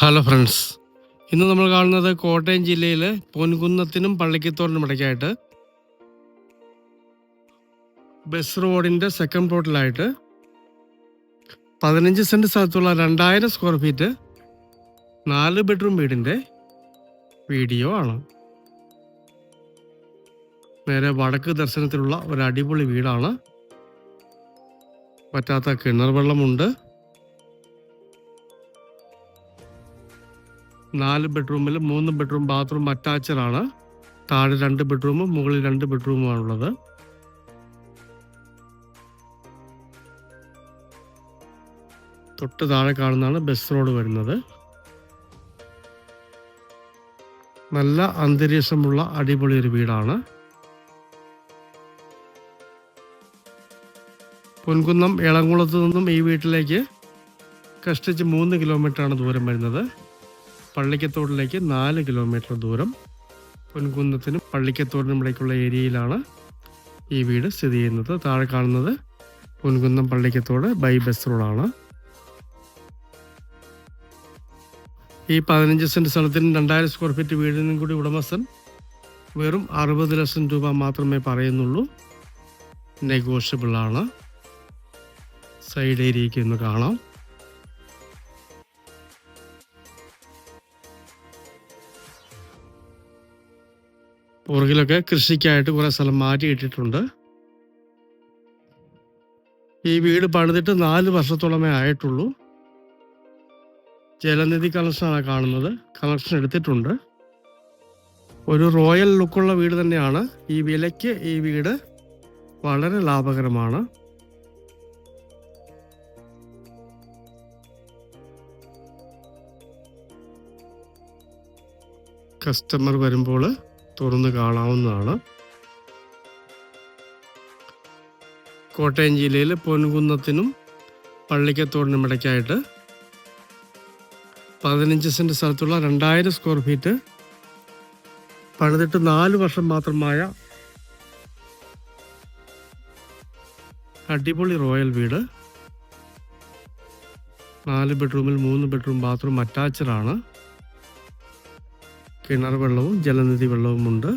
Hello friends, ഇന്ന് നമ്മൾ കാണുന്നത് കോട്ടയം ജില്ലയിലെ പൊൻകുന്നത്തിനും പള്ളിക്കത്തോടിനും ഇടയ്ക്കായിട്ട് ബസ് റോഡിൻ്റെ സെക്കൻഡ് പ്ലോട്ടിലായിട്ട് 15 സെൻറ്റ് സ്ഥലത്തുള്ള 2000 സ്ക്വയർ ഫീറ്റ് 4 ബെഡ്റൂം വീടിൻ്റെ വീഡിയോ ആണ്. നേരെ വടക്ക് ദർശനത്തിലുള്ള ഒരു അടിപൊളി വീടാണ്. പറ്റാത്ത കിണർ വെള്ളമുണ്ട്. 4 ബെഡ്റൂമിൽ 3 ബെഡ്റൂം ബാത്റൂം അറ്റാച്ചഡാണ്. താഴെ 2 ബെഡ്റൂമും മുകളിൽ 2 ബെഡ്റൂമുമാണുള്ളത്. തൊട്ട് താഴെ കാണുന്നതാണ് ബസ് റോഡ് വരുന്നത്. നല്ല അന്തരീക്ഷമുള്ള അടിപൊളി ഒരു വീടാണ്. പൊൻകുന്നം എളംകുളത്ത് നിന്നും ഈ വീട്ടിലേക്ക് കഷ്ടിച്ച് 3 കിലോമീറ്ററാണ് ദൂരം വരുന്നത്. പള്ളിക്കത്തോടിലേക്ക് 4 കിലോമീറ്റർ ദൂരം. പൊൻകുന്നത്തിനും പള്ളിക്കത്തോടിനും ഇടയ്ക്കുള്ള ഏരിയയിലാണ് ഈ വീട് സ്ഥിതി ചെയ്യുന്നത്. താഴെ കാണുന്നത് പൊൻകുന്നം പള്ളിക്കത്തോട് ബൈ ബസ് റോഡാണ്. ഈ 15 സെൻറ്റ് സ്ഥലത്തിന് 2000 സ്ക്വയർ ഫീറ്റ് വീടിനും കൂടി ഉടമസ്ഥൻ വെറും 60 ലക്ഷം രൂപ മാത്രമേ പറയുന്നുള്ളൂ. നെഗോഷ്യബിളാണ്. സൈഡ് ഏരിയയ്ക്ക് ഒന്ന് കാണാം. പുറകിലൊക്കെ കൃഷിക്കായിട്ട് കുറേ സ്ഥലം മാറ്റിയിട്ടിട്ടുണ്ട്. ഈ വീട് പണിതിട്ട് 4 വർഷത്തോളമേ ആയിട്ടുള്ളൂ. ജലനിധി കണക്ഷനാണ് കാണുന്നത്. കണക്ഷൻ എടുത്തിട്ടുണ്ട്. ഒരു റോയൽ ലുക്കുള്ള വീട് തന്നെയാണ്. ഈ വിലയ്ക്ക് ഈ വീട് വളരെ ലാഭകരമാണ്. കസ്റ്റമർ വരുമ്പോൾ തുറന്ന് കാണാവുന്നതാണ്. കോട്ടയം ജില്ലയിൽ പൊൻകുന്നത്തിനും പള്ളിക്കത്തോടിനും ഇടയ്ക്കായിട്ട് 15 സെൻറ്റ് സ്ഥലത്തുള്ള 2000 സ്ക്വയർ ഫീറ്റ് പണിതിട്ട് 4 വർഷം മാത്രമായ അടിപൊളി റോയൽ വീട്. 4 ബെഡ്റൂമിൽ 3 ബെഡ്റൂം ബാത്റൂം അറ്റാച്ചഡാണ്. കിണർ വെള്ളവും ജലനിധി വെള്ളവുമുണ്ട്.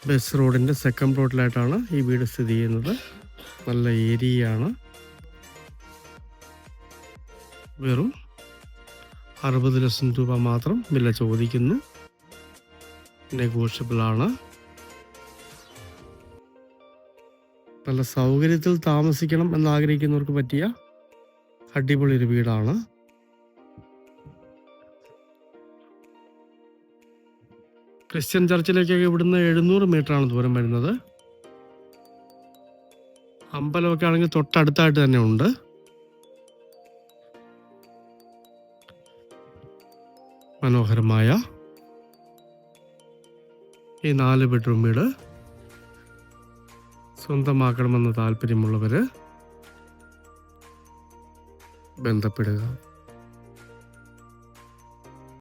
ബസ് റോഡിൻ്റെ സെക്കൻഡ് പ്ലോട്ടിലായിട്ടാണ് ഈ വീട് സ്ഥിതി ചെയ്യുന്നത്. നല്ല ഏരിയയാണ്. വെറും 60 ലക്ഷം രൂപ മാത്രം വില ചോദിക്കുന്നു. നെഗോഷ്യബിളാണ്. നല്ല സൗകര്യത്തിൽ താമസിക്കണം എന്നാഗ്രഹിക്കുന്നവർക്ക് പറ്റിയ അടിപൊളി ഒരു വീടാണ്. ക്രിസ്ത്യൻ ചർച്ചിലേക്കൊക്കെ ഇവിടുന്ന് 700 മീറ്ററാണ് ദൂരം വരുന്നത്. അമ്പലമൊക്കെ ആണെങ്കിൽ തൊട്ടടുത്തായിട്ട് തന്നെ ഉണ്ട്. മനോഹരമായ ഈ 4 ബെഡ്റൂം വീട് സ്വന്തമാക്കണമെന്ന് താല്പര്യമുള്ളവർ ബന്ധപ്പെടുക.